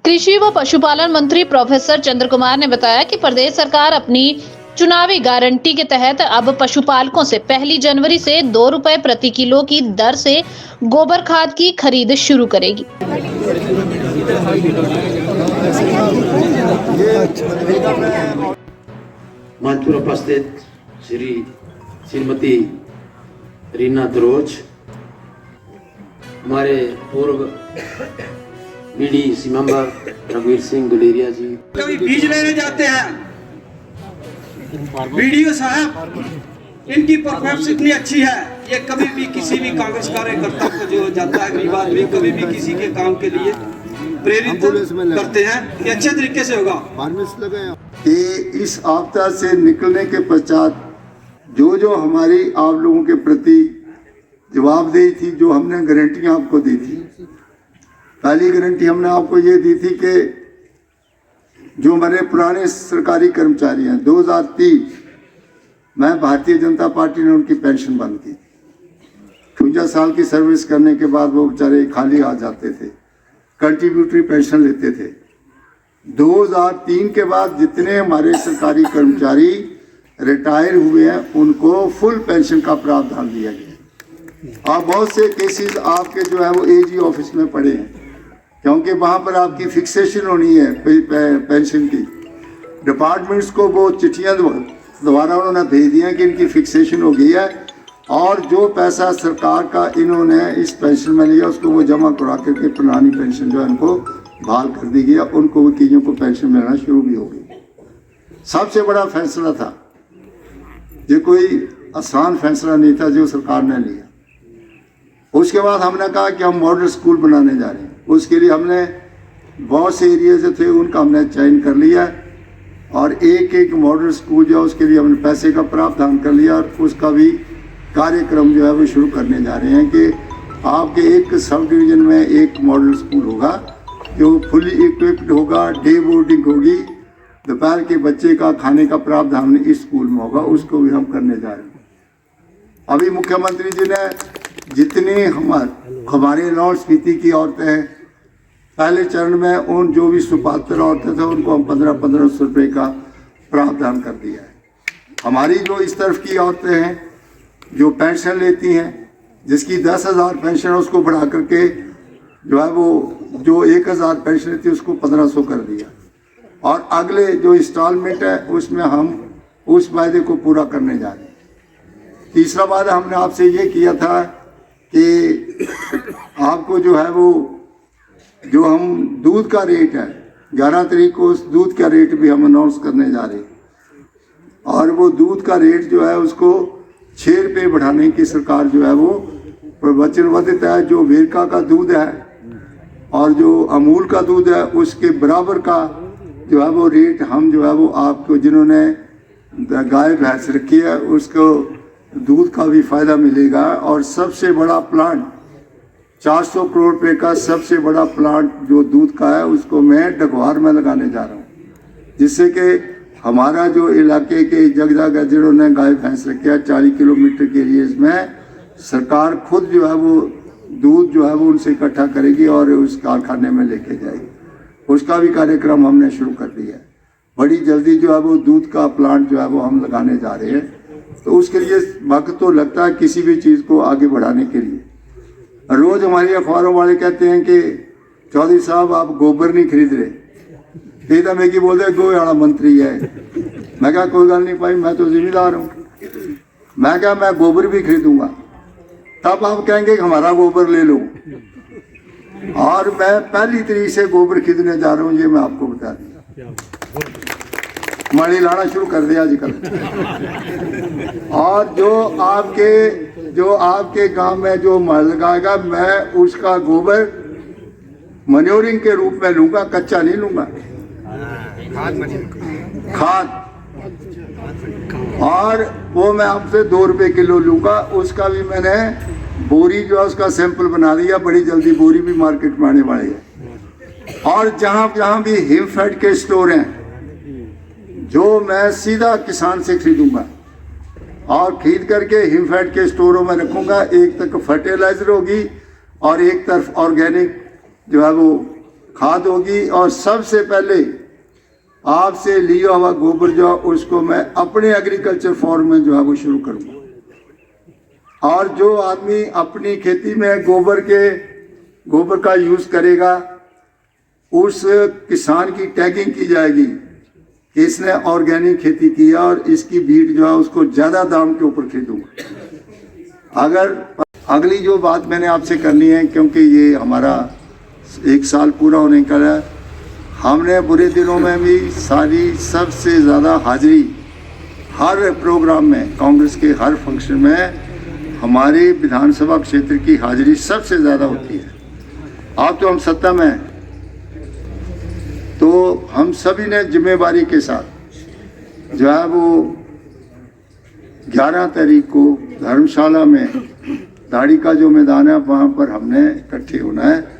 कृषि व पशुपालन मंत्री प्रोफेसर चंद्र कुमार ने बताया कि प्रदेश सरकार अपनी चुनावी गारंटी के तहत अब पशुपालकों से 1 जनवरी से 2 रुपए प्रति किलो की दर से गोबर खाद की खरीद शुरू करेगी। मंच पर उपस्थित श्रीमती रीना दरोज, हमारे पूर्व बीडीसी मेंबर रघुवीर सिंह गुलेरिया जी। कभी बीज लेने जाते हैं, बीडीओ साहब इनकी परफॉर्मेंस इतनी अच्छी है, ये कभी भी किसी भी कांग्रेस कार्यकर्ता को जो जाता है गरीब आदमी कभी भी किसी के काम के लिए प्रेरित करते हैं कि अच्छे तरीके से होगा। कि इस आपदा से निकलने के पश्चात जो जो हमारी आप लोगों के प्रति जवाबदेही थी, जो हमने गारंटियां आपको दी थी, पहली गारंटी हमने आपको ये दी थी कि जो हमारे पुराने सरकारी कर्मचारी हैं 2003 में भारतीय जनता पार्टी ने उनकी पेंशन बंद की। 52 साल की सर्विस करने के बाद वो बेचारे खाली आ जाते थे, कंट्रीब्यूटरी पेंशन लेते थे। 2003 के बाद जितने हमारे सरकारी कर्मचारी रिटायर हुए हैं उनको फुल पेंशन का प्रावधान दिया गया। और बहुत से केसेस आपके जो है वो एजी ऑफिस में पड़े हैं, क्योंकि वहाँ पर आपकी फिक्सेशन होनी है पेंशन की। डिपार्टमेंट्स को वो चिट्ठियाँ दोबारा उन्होंने भेज दिया कि इनकी फिक्सेशन हो गई है और जो पैसा सरकार का इन्होंने इस पेंशन में लिया उसको वो जमा करा करके पुरानी पेंशन जो है उनको बहाल कर दी गई, उनको वकीलों को पेंशन मिलना शुरू भी हो गई। सबसे बड़ा फैसला था, ये कोई आसान फैसला नहीं था जो सरकार ने लिया। उसके बाद हमने कहा कि हम मॉडल स्कूल बनाने जा रहे हैं। उसके लिए हमने बहुत से एरिया जो थे उनका हमने चयन कर लिया और एक एक मॉडल स्कूल जो है उसके लिए हमने पैसे का प्रावधान कर लिया और उसका भी कार्यक्रम जो है वो शुरू करने जा रहे हैं कि आपके एक सब डिवीज़न में एक मॉडल स्कूल होगा जो फुली इक्विप्ड होगा, डे बोर्डिंग होगी, दोपहर के बच्चे का खाने का प्रावधान इस स्कूल में होगा, उसको भी हम करने जा रहे हैं। अभी मुख्यमंत्री जी ने जितने हमारे लाहौल स्पीति की औरतें हैं, पहले चरण में उन जो भी सुपात्र औरतें थे उनको हम 1500 रुपये का प्रावधान कर दिया है। हमारी जो इस तरफ की औरतें हैं जो पेंशन लेती हैं, जिसकी 10,000 पेंशन है उसको बढ़ा करके जो है वो जो 1,000 पेंशन लेती है उसको 1500 कर दिया और अगले जो इंस्टॉलमेंट है उसमें हम उस वायदे को पूरा करने जा रहे हैं। तीसरा वादा हमने आपसे ये किया था कि आपको जो है वो जो हम दूध का रेट है 11 तारीख को उस दूध का रेट भी हम अनाउंस करने जा रहे हैं और वो दूध का रेट जो है उसको 6 रुपये बढ़ाने की सरकार जो है वो वचनबद्ध है। जो वेरका का दूध है और जो अमूल का दूध है उसके बराबर का जो है वो रेट हम जो है वो आपको जिन्होंने गाय भैंस रखी है उसको दूध का भी फायदा मिलेगा। और सबसे बड़ा प्लांट 400 करोड़ रुपए का सबसे बड़ा प्लांट जो दूध का है उसको मैं डगवार में लगाने जा रहा हूँ, जिससे कि हमारा जो इलाके के जगह जिन्होंने गाय भैंस रखे है 40 किलोमीटर के एरिएज में सरकार खुद जो है वो दूध जो है वो उनसे इकट्ठा करेगी और उस कारखाने में लेके जाएगी। उसका भी कार्यक्रम हमने शुरू कर दिया है। बड़ी जल्दी जो है वो दूध का प्लांट जो है वो हम लगाने जा रहे हैं। तो उसके लिए वक्त तो लगता है किसी भी चीज़ को आगे बढ़ाने के लिए। रोज़ हमारे अखबारों वाले कहते हैं कि चौधरी साहब आप गोबर नहीं खरीद रहे, सीधा मैं की बोलते गोहे वाला मंत्री है। मैं क्या कोई गल नहीं भाई, मैं तो जिम्मेदार हूँ। मैं क्या मैं गोबर भी खरीदूंगा, तब आप कहेंगे कि हमारा गोबर ले लो। और मैं 1 तारीख से गोबर खरीदने जा रहा हूँ, ये मैं आपको बता दूँ। मड़ी लाना शुरू कर दिया आजकल। और जो आपके गांव में जो मल लगाएगा मैं उसका गोबर मनोरिंग के रूप में लूंगा, कच्चा नहीं लूंगा, खाद। और वो मैं आपसे 2 रुपये किलो लूंगा। उसका भी मैंने बोरी जो है उसका सैंपल बना दिया, बड़ी जल्दी बोरी भी मार्केट में आने वाली है। और जहाँ भी हिमफेड के स्टोर हैं जो मैं सीधा किसान से खरीदूंगा और खरीद करके हिमफेड के स्टोरों में रखूंगा। एक तक फर्टिलाइजर होगी और एक तरफ ऑर्गेनिक जो है वो खाद होगी और सबसे पहले आपसे लिया हुआ गोबर जो है उसको मैं अपने एग्रीकल्चर फार्म में जो है वो शुरू करूँगा। और जो आदमी अपनी खेती में गोबर का यूज़ करेगा उस किसान की टैगिंग की जाएगी कि इसने ऑर्गेनिक खेती किया और इसकी बीट जो है उसको ज़्यादा दाम के ऊपर खरीदूंगा। अगर अगली जो बात मैंने आपसे करनी है, क्योंकि ये हमारा 1 साल पूरा होने का है, हमने बुरे दिनों में भी सबसे ज़्यादा हाजिरी हर प्रोग्राम में, कांग्रेस के हर फंक्शन में हमारी विधानसभा क्षेत्र की हाजिरी सबसे ज़्यादा होती है। अब तो हम सत्ता में हैं, तो हम सभी ने जिम्मेवारी के साथ जो है वो 11 तारीख को धर्मशाला में दाढ़ी का जो मैदान है वहाँ पर हमने इकट्ठे होना है।